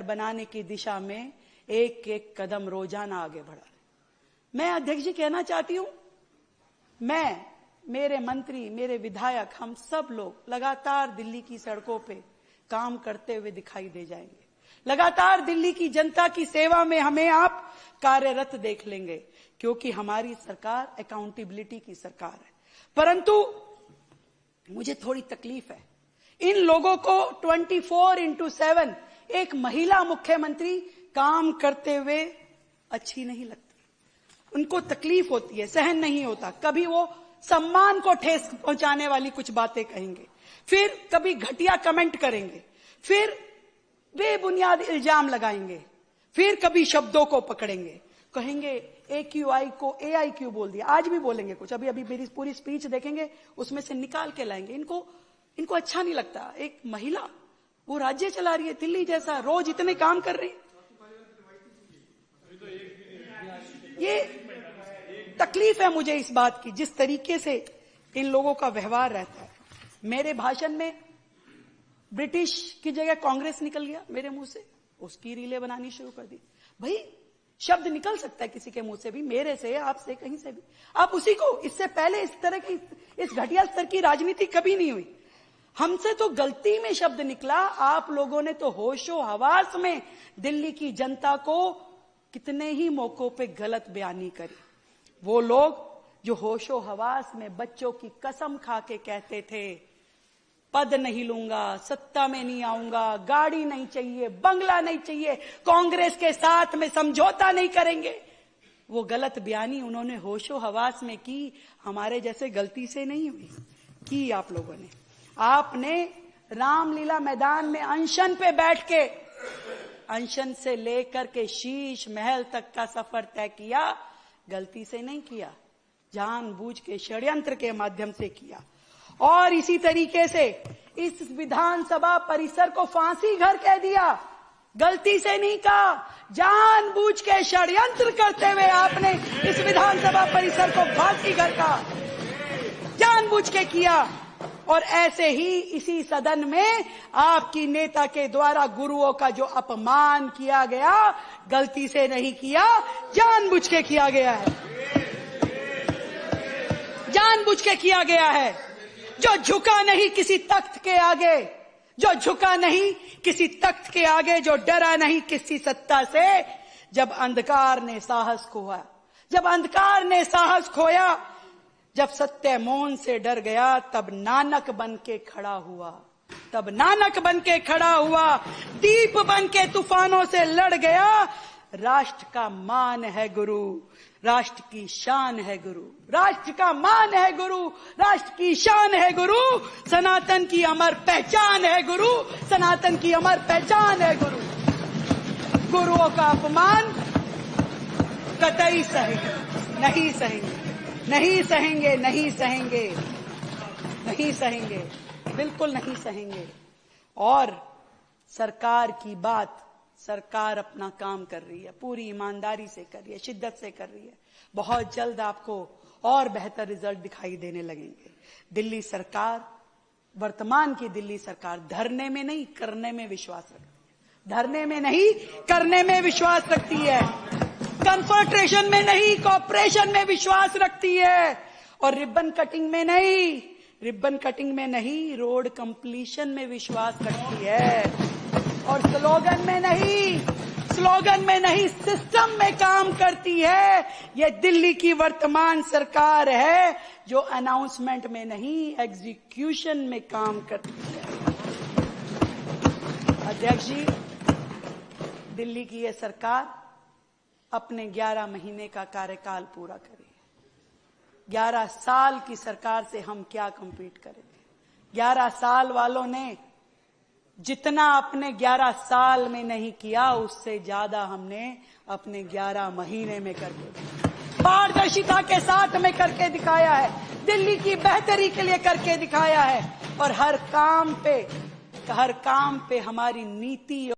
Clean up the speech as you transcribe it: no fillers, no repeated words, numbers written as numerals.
बनाने की दिशा में एक एक कदम रोजाना आगे बढ़ा रहे। मैं अध्यक्ष जी कहना चाहती हूं, मैं, मेरे मंत्री, मेरे विधायक, हम सब लोग लगातार दिल्ली की सड़कों पे काम करते हुए दिखाई दे जाएंगे। लगातार दिल्ली की जनता की सेवा में हमें आप कार्यरत देख लेंगे, क्योंकि हमारी सरकार अकाउंटेबिलिटी की सरकार है। परंतु मुझे थोड़ी तकलीफ है, इन लोगों को 24/7 एक महिला मुख्यमंत्री काम करते हुए अच्छी नहीं लगती। उनको तकलीफ होती है, सहन नहीं होता। कभी वो सम्मान को ठेस पहुंचाने वाली कुछ बातें कहेंगे, फिर कभी घटिया कमेंट करेंगे, फिर बेबुनियाद इल्जाम लगाएंगे, फिर कभी शब्दों को पकड़ेंगे, कहेंगे AQI को AIQ बोल दिया। आज भी बोलेंगे कुछ, अभी मेरी पूरी स्पीच देखेंगे, उसमें से निकाल के लाएंगे। इनको अच्छा नहीं लगता। एक महिला, वो राज्य चला रही है दिल्ली जैसा, रोज इतने काम कर रही है। ये तकलीफ है मुझे इस बात की, जिस तरीके से इन लोगों का व्यवहार रहता है। मेरे भाषण में ब्रिटिश की जगह कांग्रेस निकल गया मेरे मुंह से, उसकी रीलें बनानी शुरू कर दी। भाई, शब्द निकल सकता है किसी के मुंह से भी, मेरे से, आपसे, कहीं से भी। आप उसी को, इससे पहले इस तरह की, इस घटिया स्तर की राजनीति कभी नहीं हुई। हमसे तो गलती में शब्द निकला, आप लोगों ने तो होशो हवास में दिल्ली की जनता को कितने ही मौकों पे गलत बयानी करी। वो लोग जो होशो हवास में बच्चों की कसम खा के कहते थे, पद नहीं लूंगा, सत्ता में नहीं आऊंगा, गाड़ी नहीं चाहिए, बंगला नहीं चाहिए, कांग्रेस के साथ में समझौता नहीं करेंगे, वो गलत बयानी उन्होंने होशो हवास में की। हमारे जैसे गलती से नहीं हुई, की आप लोगों ने। आपने रामलीला मैदान में अनशन पे बैठ के, अनशन से लेकर के शीश महल तक का सफर तय किया, गलती से नहीं किया, जानबूझ के षड्यंत्र के माध्यम से किया। और इसी तरीके से इस विधानसभा परिसर को फांसी घर कह दिया, गलती से नहीं कहा, जानबूझ के षड्यंत्र करते हुए आपने इस विधानसभा परिसर को फांसी घर कहा, जानबूझ के किया। और ऐसे ही इसी सदन में आपकी नेता के द्वारा गुरुओं का जो अपमान किया गया, गलती से नहीं किया, जानबूझ के किया गया है, जानबूझ के किया गया है। जो झुका नहीं किसी तख्त के आगे, जो झुका नहीं किसी तख्त के आगे, जो डरा नहीं किसी सत्ता से। जब अंधकार ने साहस खोया, जब अंधकार ने साहस खोया, जब सत्य मौन से डर गया, तब नानक बन के खड़ा हुआ, तब नानक बन के खड़ा हुआ, दीप बन के तूफानों से लड़ गया। राष्ट्र का मान है गुरु, राष्ट्र की शान है गुरु, राष्ट्र का मान है गुरु, राष्ट्र की शान है गुरु, सनातन की अमर पहचान है गुरु, सनातन की अमर पहचान है गुरु। गुरुओं का अपमान कतई सहेंगे, नहीं सहेंगे, नहीं सहेंगे, नहीं सहेंगे, नहीं सहेंगे, बिल्कुल नहीं सहेंगे। और सरकार की बात, सरकार अपना काम कर रही है, पूरी ईमानदारी से कर रही है, शिद्दत से कर रही है। बहुत जल्द आपको और बेहतर रिजल्ट दिखाई देने लगेंगे। दिल्ली सरकार, वर्तमान की दिल्ली सरकार, धरने में नहीं करने में विश्वास रखती है, धरने में नहीं करने में विश्वास रखती है, कन्फर्ट्रेशन में नहीं कॉपरेशन में विश्वास रखती है, और रिबन कटिंग में नहीं, रिबन कटिंग में नहीं, रोड कंप्लीशन में विश्वास रखती है। और स्लोगन में नहीं, स्लोगन में नहीं, सिस्टम में काम करती है। ये दिल्ली की वर्तमान सरकार है जो अनाउंसमेंट में नहीं, एग्जीक्यूशन में काम करती है। अध्यक्ष जी, दिल्ली की ये सरकार अपने 11 महीने का कार्यकाल पूरा करेगी। 11 साल की सरकार से हम क्या कम्पीट करेंगे? 11 साल वालों ने जितना अपने 11 साल में नहीं किया, उससे ज्यादा हमने अपने 11 महीने में करके, पारदर्शिता के साथ में करके दिखाया है, दिल्ली की बेहतरी के लिए करके दिखाया है। और हर काम पे हमारी नीति